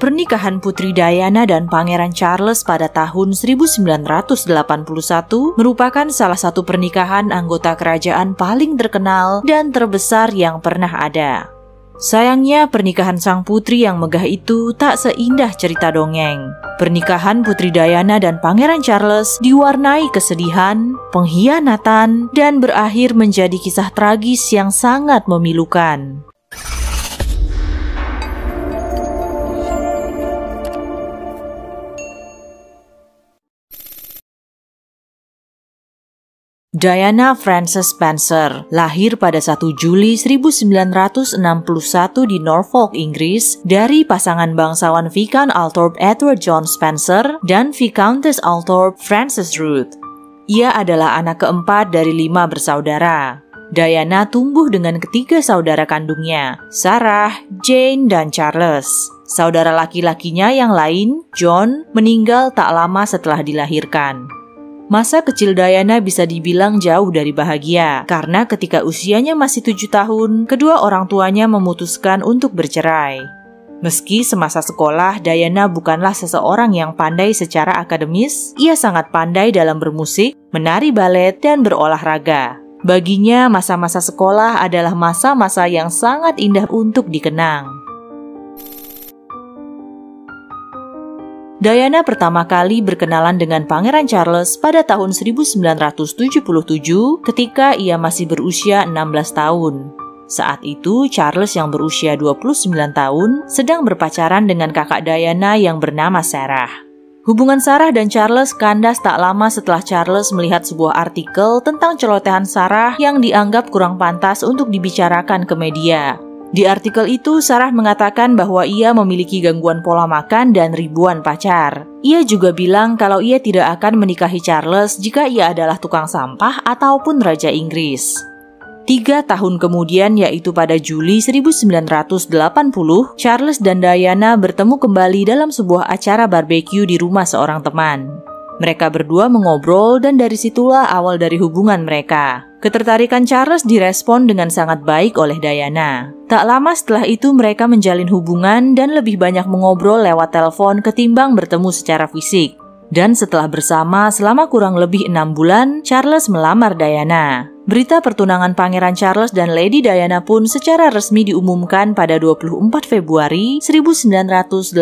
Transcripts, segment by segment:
Pernikahan Putri Diana dan Pangeran Charles pada tahun 1981 merupakan salah satu pernikahan anggota kerajaan paling terkenal dan terbesar yang pernah ada. Sayangnya, pernikahan sang putri yang megah itu tak seindah cerita dongeng. Pernikahan Putri Diana dan Pangeran Charles diwarnai kesedihan, pengkhianatan, dan berakhir menjadi kisah tragis yang sangat memilukan. Diana Frances Spencer lahir pada 1 Juli 1961 di Norfolk, Inggris dari pasangan bangsawan Viscount Althorp Edward John Spencer dan Viscountess Althorp Frances Ruth. Ia adalah anak keempat dari 5 bersaudara. Diana tumbuh dengan ketiga saudara kandungnya, Sarah, Jane, dan Charles. Saudara laki-lakinya yang lain, John, meninggal tak lama setelah dilahirkan. Masa kecil Diana bisa dibilang jauh dari bahagia, karena ketika usianya masih 7 tahun, kedua orang tuanya memutuskan untuk bercerai. Meski semasa sekolah, Diana bukanlah seseorang yang pandai secara akademis, ia sangat pandai dalam bermusik, menari balet, dan berolahraga. Baginya, masa-masa sekolah adalah masa-masa yang sangat indah untuk dikenang. Diana pertama kali berkenalan dengan Pangeran Charles pada tahun 1977 ketika ia masih berusia 16 tahun. Saat itu, Charles yang berusia 29 tahun sedang berpacaran dengan kakak Diana yang bernama Sarah. Hubungan Sarah dan Charles kandas tak lama setelah Charles melihat sebuah artikel tentang celotehan Sarah yang dianggap kurang pantas untuk dibicarakan ke media. Di artikel itu, Sarah mengatakan bahwa ia memiliki gangguan pola makan dan ribuan pacar. Ia juga bilang kalau ia tidak akan menikahi Charles jika ia adalah tukang sampah ataupun Raja Inggris. 3 tahun kemudian, yaitu pada Juli 1980, Charles dan Diana bertemu kembali dalam sebuah acara barbeque di rumah seorang teman. Mereka berdua mengobrol dan dari situlah awal dari hubungan mereka. Ketertarikan Charles direspon dengan sangat baik oleh Diana. Tak lama setelah itu mereka menjalin hubungan dan lebih banyak mengobrol lewat telepon ketimbang bertemu secara fisik. Dan setelah bersama selama kurang lebih 6 bulan, Charles melamar Diana. Berita pertunangan Pangeran Charles dan Lady Diana pun secara resmi diumumkan pada 24 Februari 1981.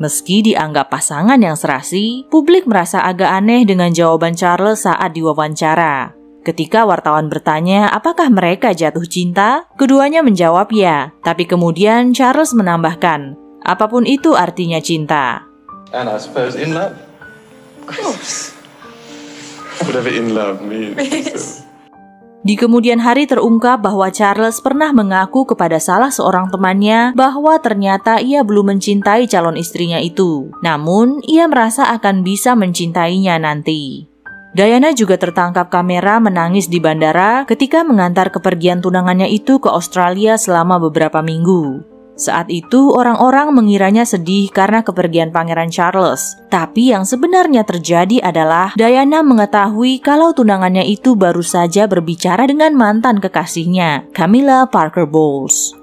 Meski dianggap pasangan yang serasi, publik merasa agak aneh dengan jawaban Charles saat diwawancara. Ketika wartawan bertanya apakah mereka jatuh cinta, keduanya menjawab ya. Tapi kemudian Charles menambahkan, apapun itu artinya cinta. And I suppose in love. Of course. Whatever in love means. Di kemudian hari terungkap bahwa Charles pernah mengaku kepada salah seorang temannya bahwa ternyata ia belum mencintai calon istrinya itu. Namun, ia merasa akan bisa mencintainya nanti. Diana juga tertangkap kamera menangis di bandara ketika mengantar kepergian tunangannya itu ke Australia selama beberapa minggu. Saat itu, orang-orang mengiranya sedih karena kepergian Pangeran Charles. Tapi yang sebenarnya terjadi adalah Diana mengetahui kalau tunangannya itu baru saja berbicara dengan mantan kekasihnya, Camilla Parker Bowles.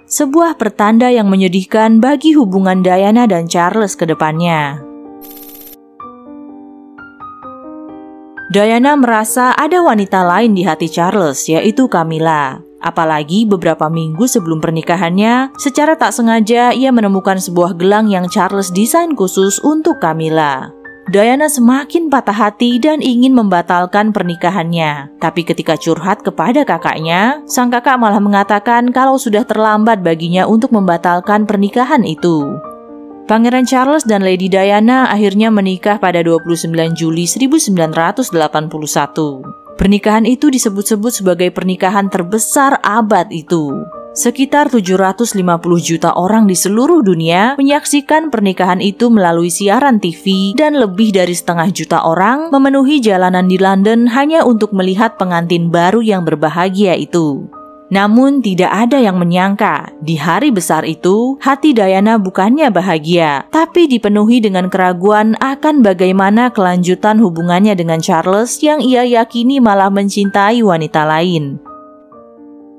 Sebuah pertanda yang menyedihkan bagi hubungan Diana dan Charles ke depannya. Diana merasa ada wanita lain di hati Charles, yaitu Camilla. Apalagi beberapa minggu sebelum pernikahannya, secara tak sengaja ia menemukan sebuah gelang yang Charles desain khusus untuk Camilla. Diana semakin patah hati dan ingin membatalkan pernikahannya. Tapi ketika curhat kepada kakaknya, sang kakak malah mengatakan kalau sudah terlambat baginya untuk membatalkan pernikahan itu. Pangeran Charles dan Lady Diana akhirnya menikah pada 29 Juli 1981. Pernikahan itu disebut-sebut sebagai pernikahan terbesar abad itu. Sekitar 750 juta orang di seluruh dunia menyaksikan pernikahan itu melalui siaran TV dan lebih dari 1,5 juta orang memenuhi jalanan di London hanya untuk melihat pengantin baru yang berbahagia itu. Namun tidak ada yang menyangka, di hari besar itu, hati Diana bukannya bahagia, tapi dipenuhi dengan keraguan akan bagaimana kelanjutan hubungannya dengan Charles yang ia yakini malah mencintai wanita lain.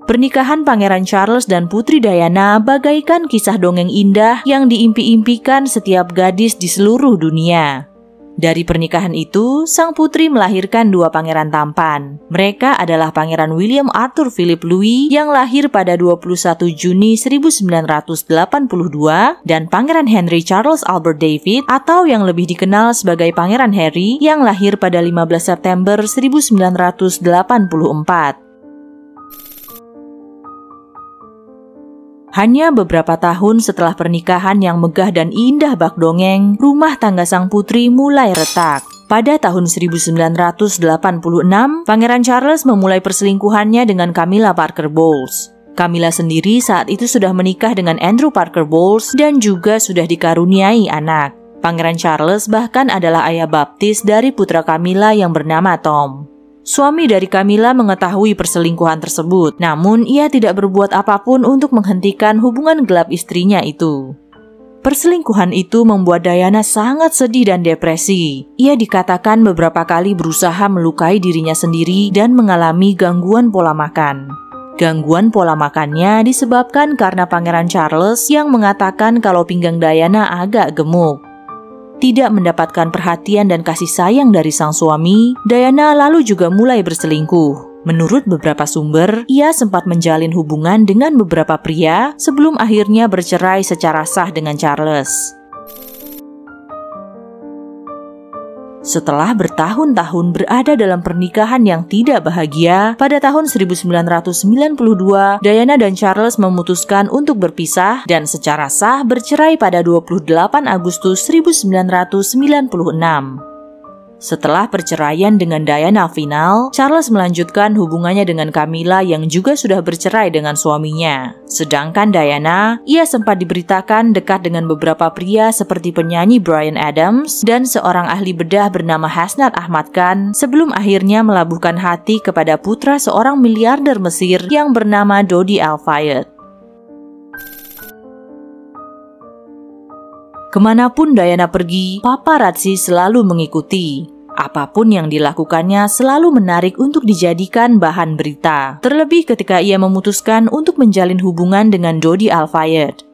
Pernikahan Pangeran Charles dan Putri Diana bagaikan kisah dongeng indah yang diimpi-impikan setiap gadis di seluruh dunia. Dari pernikahan itu, sang putri melahirkan 2 pangeran tampan. Mereka adalah Pangeran William Arthur Philip Louis yang lahir pada 21 Juni 1982 dan Pangeran Henry Charles Albert David atau yang lebih dikenal sebagai Pangeran Harry yang lahir pada 15 September 1984. Hanya beberapa tahun setelah pernikahan yang megah dan indah bak dongeng, rumah tangga sang putri mulai retak. Pada tahun 1986, Pangeran Charles memulai perselingkuhannya dengan Camilla Parker Bowles. Camilla sendiri saat itu sudah menikah dengan Andrew Parker Bowles dan juga sudah dikaruniai anak. Pangeran Charles bahkan adalah ayah baptis dari putra Camilla yang bernama Tom. Suami dari Camilla mengetahui perselingkuhan tersebut, namun ia tidak berbuat apapun untuk menghentikan hubungan gelap istrinya itu. Perselingkuhan itu membuat Diana sangat sedih dan depresi. Ia dikatakan beberapa kali berusaha melukai dirinya sendiri dan mengalami gangguan pola makan. Gangguan pola makannya disebabkan karena Pangeran Charles yang mengatakan kalau pinggang Diana agak gemuk. Tidak mendapatkan perhatian dan kasih sayang dari sang suami, Diana lalu juga mulai berselingkuh. Menurut beberapa sumber, ia sempat menjalin hubungan dengan beberapa pria sebelum akhirnya bercerai secara sah dengan Charles. Setelah bertahun-tahun berada dalam pernikahan yang tidak bahagia, pada tahun 1992, Diana dan Charles memutuskan untuk berpisah dan secara sah bercerai pada 28 Agustus 1996. Setelah perceraian dengan Diana final, Charles melanjutkan hubungannya dengan Camilla yang juga sudah bercerai dengan suaminya. Sedangkan Diana, ia sempat diberitakan dekat dengan beberapa pria seperti penyanyi Bryan Adams dan seorang ahli bedah bernama Hasnat Ahmad Khan sebelum akhirnya melabuhkan hati kepada putra seorang miliarder Mesir yang bernama Dodi Al-Fayed. Kemanapun Diana pergi, paparazzi selalu mengikuti. Apapun yang dilakukannya selalu menarik untuk dijadikan bahan berita. Terlebih ketika ia memutuskan untuk menjalin hubungan dengan Dodi Al-Fayed.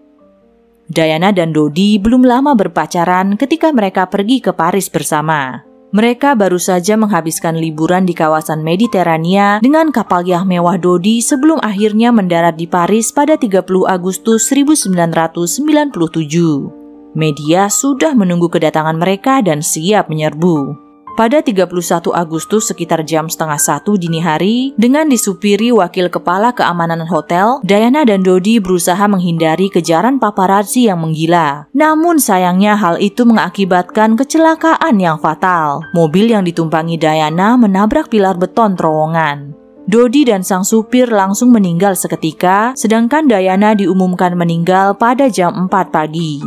Diana dan Dodi belum lama berpacaran ketika mereka pergi ke Paris bersama. Mereka baru saja menghabiskan liburan di kawasan Mediterania dengan kapal yah mewah Dodi sebelum akhirnya mendarat di Paris pada 30 Agustus 1997. Media sudah menunggu kedatangan mereka dan siap menyerbu. Pada 31 Agustus sekitar jam 12:30 dini hari, dengan disupiri wakil kepala keamanan hotel, Diana dan Dodi berusaha menghindari kejaran paparazzi yang menggila. Namun sayangnya hal itu mengakibatkan kecelakaan yang fatal. Mobil yang ditumpangi Diana menabrak pilar beton terowongan. Dodi dan sang supir langsung meninggal seketika, sedangkan Diana diumumkan meninggal pada jam 4 pagi.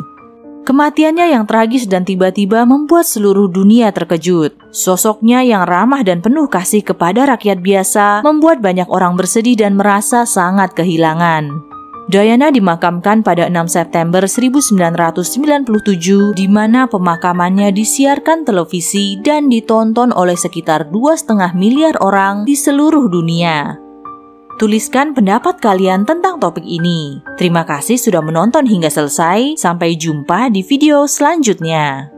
Kematiannya yang tragis dan tiba-tiba membuat seluruh dunia terkejut. Sosoknya yang ramah dan penuh kasih kepada rakyat biasa membuat banyak orang bersedih dan merasa sangat kehilangan. Diana dimakamkan pada 6 September 1997, di mana pemakamannya disiarkan televisi dan ditonton oleh sekitar 2,5 miliar orang di seluruh dunia. Tuliskan pendapat kalian tentang topik ini. Terima kasih sudah menonton hingga selesai. Sampai jumpa di video selanjutnya.